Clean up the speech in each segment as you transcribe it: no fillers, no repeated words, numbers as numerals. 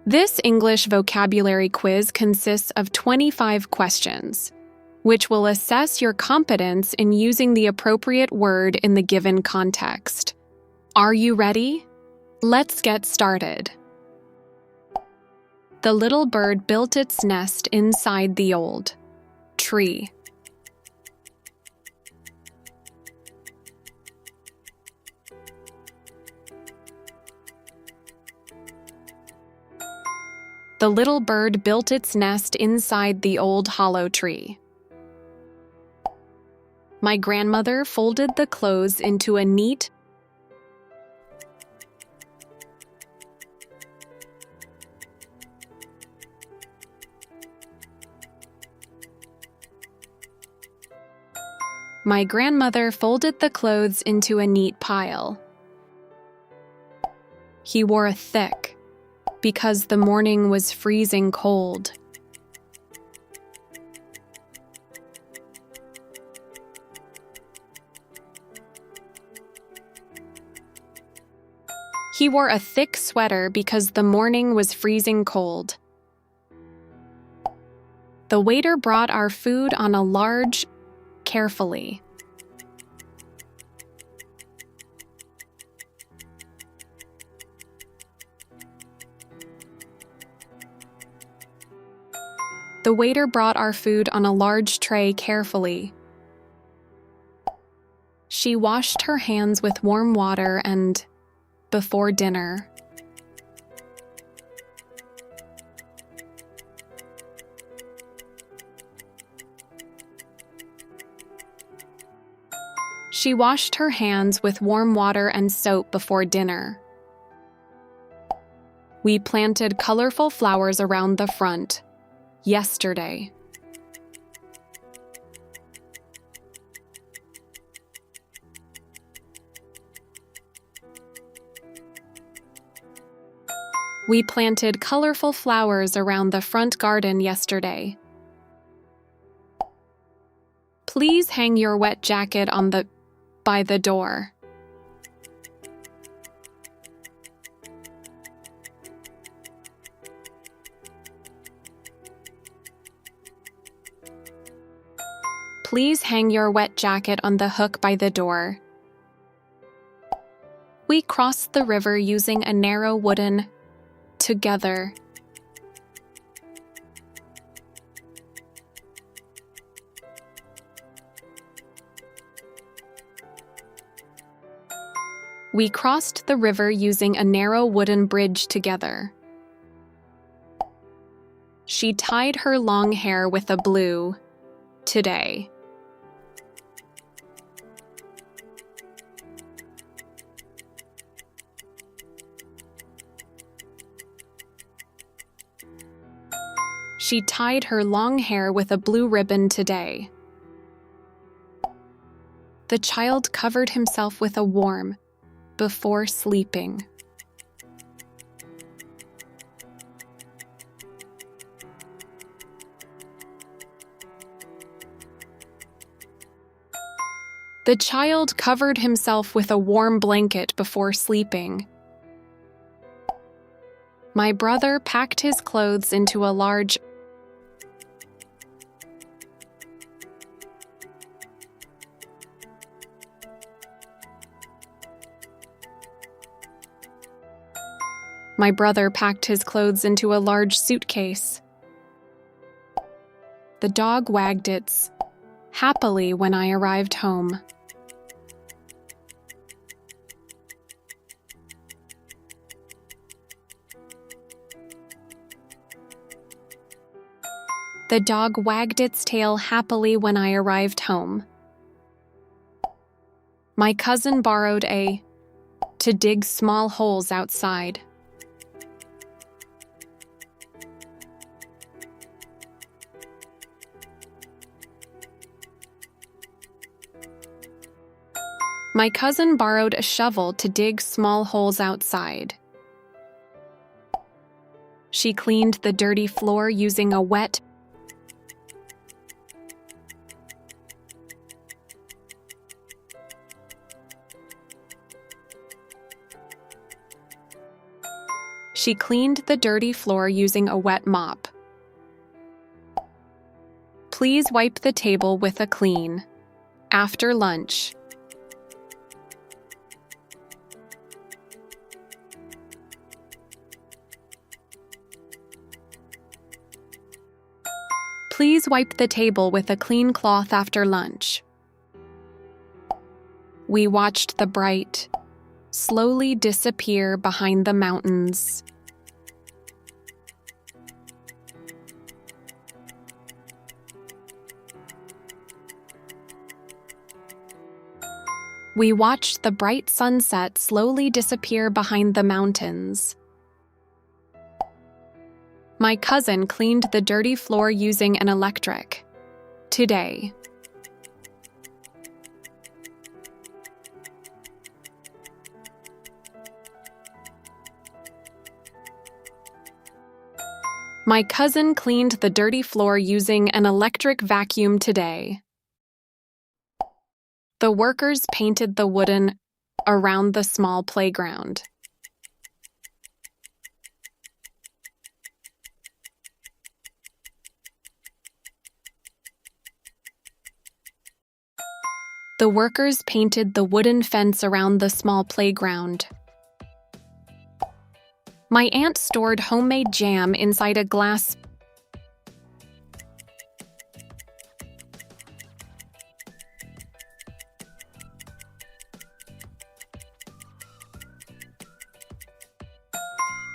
This English vocabulary quiz consists of 25 questions, which will assess your competence in using the appropriate word in the given context. Are you ready? Let's get started. The little bird built its nest inside the old tree. The little bird built its nest inside the old hollow tree. My grandmother folded the clothes into a neat My grandmother folded the clothes into a neat pile. He wore a thick, because the morning was freezing cold. He wore a thick sweater because the morning was freezing cold. The waiter brought our food on a large, carefully. The waiter brought our food on a large tray carefully. She washed her hands with warm water and before dinner. She washed her hands with warm water and soap before dinner. We planted colorful flowers around the front yesterday. We planted colorful flowers around the front garden yesterday. Please hang your wet jacket by the door. Please hang your wet jacket on the hook by the door. We crossed the river using a narrow wooden together. We crossed the river using a narrow wooden bridge together. She tied her long hair with a blue today. She tied her long hair with a blue ribbon today. The child covered himself with a warm before sleeping. The child covered himself with a warm blanket before sleeping. My brother packed his clothes into a large My brother packed his clothes into a large suitcase. The dog wagged its happily when I arrived home. The dog wagged its tail happily when I arrived home. My cousin borrowed to dig small holes outside. My cousin borrowed a shovel to dig small holes outside. She cleaned the dirty floor using a wet She cleaned the dirty floor using a wet mop. Please wipe the table with a clean. After lunch. Please wipe the table with a clean cloth after lunch. We watched the bright slowly disappear behind the mountains. We watched the bright sunset slowly disappear behind the mountains. My cousin cleaned the dirty floor using an electric. Today. My cousin cleaned the dirty floor using an electric vacuum today. The workers painted the wooden around the small playground. The workers painted the wooden fence around the small playground. My aunt stored homemade jam inside a glass.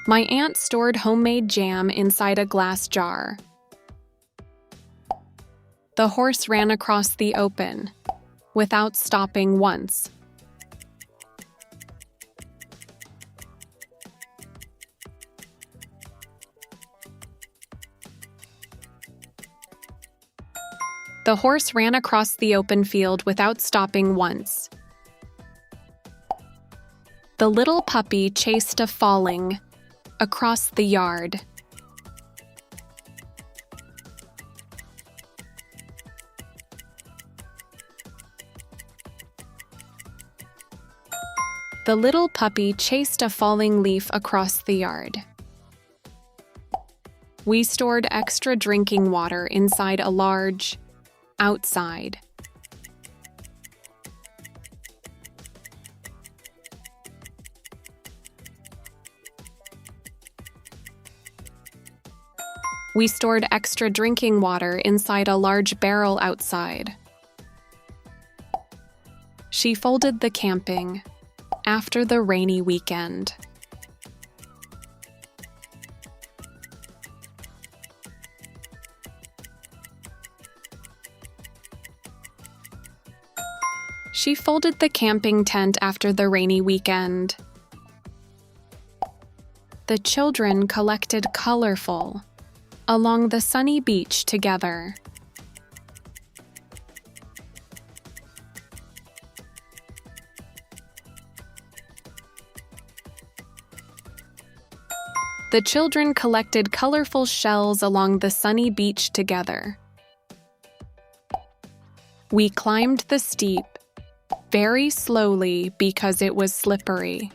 My aunt stored homemade jam inside a glass jar. The horse ran across the open without stopping once. The horse ran across the open field without stopping once. The little puppy chased a falling across the yard. The little puppy chased a falling leaf across the yard. We stored extra drinking water inside a large outside. We stored extra drinking water inside a large barrel outside. She folded the camping after the rainy weekend. She folded the camping tent after the rainy weekend. The children collected colorful along the sunny beach together. The children collected colorful shells along the sunny beach together. We climbed the steep very slowly because it was slippery.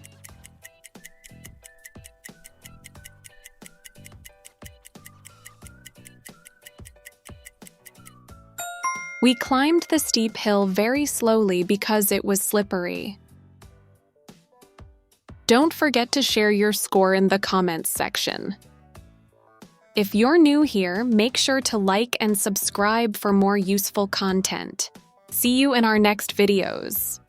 We climbed the steep hill very slowly because it was slippery. Don't forget to share your score in the comments section. If you're new here, make sure to like and subscribe for more useful content. See you in our next videos.